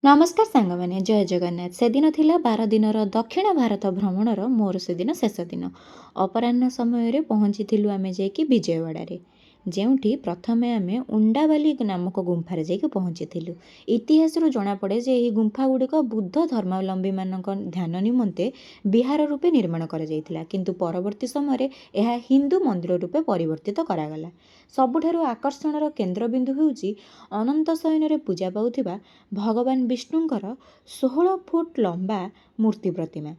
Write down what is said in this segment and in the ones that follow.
नमस्कार सांगमाने जय जगन्नाथ से दिन थिला 12 दिनर दक्षिण भारत भ्रमणर मोर से दिन शेष दिन अपराह्न समय पहुँची आम जाकि विजयवाड़े ଯେଉଁଠି ପ୍ରଥମେ ଆମେ ଉଣ୍ଡାବାଲି ନାମକ ଗୁମ୍ଫାରେ ଯାଇକି ପହଞ୍ଚିଥିଲୁ। ଇତିହାସରୁ ଜଣାପଡ଼େ ଯେ ଏହି ଗୁମ୍ଫା ଗୁଡ଼ିକ ବୁଦ୍ଧ ଧର୍ମାବଲମ୍ବୀମାନଙ୍କ ଧ୍ୟାନ ନିମନ୍ତେ ବିହାର ରୂପେ ନିର୍ମାଣ କରାଯାଇଥିଲା, କିନ୍ତୁ ପରବର୍ତ୍ତୀ ସମୟରେ ଏହା ହିନ୍ଦୁ ମନ୍ଦିର ରୂପେ ପରିବର୍ତ୍ତିତ କରାଗଲା। ସବୁଠାରୁ ଆକର୍ଷଣର କେନ୍ଦ୍ରବିନ୍ଦୁ ହେଉଛି ଅନନ୍ତ ଶୟନରେ ପୂଜା ପାଉଥିବା ଭଗବାନ ବିଷ୍ଣୁଙ୍କର 16 ଫୁଟ ଲମ୍ବା ମୂର୍ତ୍ତି ପ୍ରତିମା,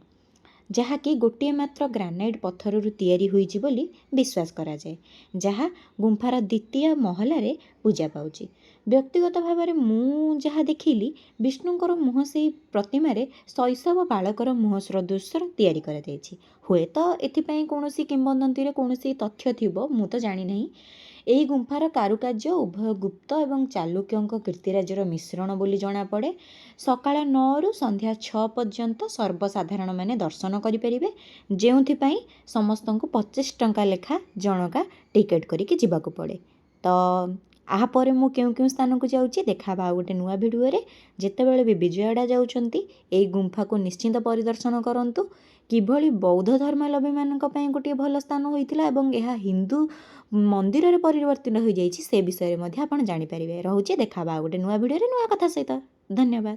ଯାହାକି ଗୋଟିଏ ମାତ୍ର ଗ୍ରାନାଇଟ୍ ପଥରରୁ ତିଆରି ହୋଇଛି ବୋଲି ବିଶ୍ୱାସ କରାଯାଏ, ଯାହା ଗୁମ୍ଫାର ଦ୍ୱିତୀୟ ମହଲାରେ ପୂଜା ପାଉଛି। ବ୍ୟକ୍ତିଗତ ଭାବରେ ମୁଁ ଯାହା ଦେଖିଲି, ବିଷ୍ଣୁଙ୍କର ମୁହଁ ସେହି ପ୍ରତିମାରେ ଶୈଶବ ବାଳକର ମୁହଁ ସଦୃଶ ତିଆରି କରାଯାଇଛି। ହୁଏତ ଏଥିପାଇଁ କୌଣସି କିମ୍ବଦନ୍ତୀରେ କୌଣସି ତଥ୍ୟ ଥିବ, ମୁଁ ତ ଜାଣିନାହିଁ। ଏହି ଗୁମ୍ଫାର କାରୁକାର୍ଯ୍ୟ ଉଭୟ ଗୁପ୍ତ ଏବଂ ଚାଲୁକ୍ୟଙ୍କ କୀର୍ତ୍ତିରାଜର ମିଶ୍ରଣ ବୋଲି ଜଣାପଡ଼େ। ସକାଳ 9ରୁ ସନ୍ଧ୍ୟା 6 ପର୍ଯ୍ୟନ୍ତ ସର୍ବସାଧାରଣମାନେ ଦର୍ଶନ କରିପାରିବେ, ଯେଉଁଥିପାଇଁ ସମସ୍ତଙ୍କୁ 25 ଟଙ୍କା ଲେଖା ଜଣକା ଟିକେଟ୍ କରିକି ଯିବାକୁ ପଡ଼େ। ତ ଆପରେ ମୁଁ କେଉଁ କେଉଁ ସ୍ଥାନକୁ ଯାଉଛି ଦେଖାବା ଆଉ ଗୋଟେ ନୂଆ ଭିଡ଼ିଓରେ। ଯେତେବେଳେ ବି ବିଜୟୱାଡ଼ା ଯାଉଛନ୍ତି ଏହି ଗୁମ୍ଫାକୁ ନିଶ୍ଚିନ୍ତ ପରିଦର୍ଶନ କରନ୍ତୁ। କିଭଳି ବୌଦ୍ଧ ଧର୍ମାବଲମ୍ବୀମାନଙ୍କ ପାଇଁ ଗୋଟିଏ ଭଲ ସ୍ଥାନ ହୋଇଥିଲା ଏବଂ ଏହା ହିନ୍ଦୁ ମନ୍ଦିରରେ ପରିବର୍ତ୍ତିତ ହୋଇଯାଇଛି, ସେ ବିଷୟରେ ମଧ୍ୟ ଆପଣ ଜାଣିପାରିବେ। ରହୁଛି, ଦେଖାବା ଆଉ ଗୋଟେ ନୂଆ ଭିଡ଼ିଓରେ ନୂଆ କଥା ସହିତ। ଧନ୍ୟବାଦ।